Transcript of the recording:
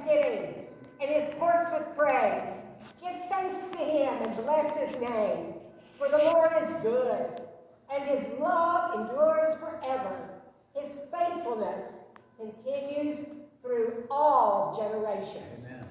thanksgiving and his courts with praise. Give thanks to him and bless his name. For the Lord is good, and his love endures forever. His faithfulness continues through all generations. Amen.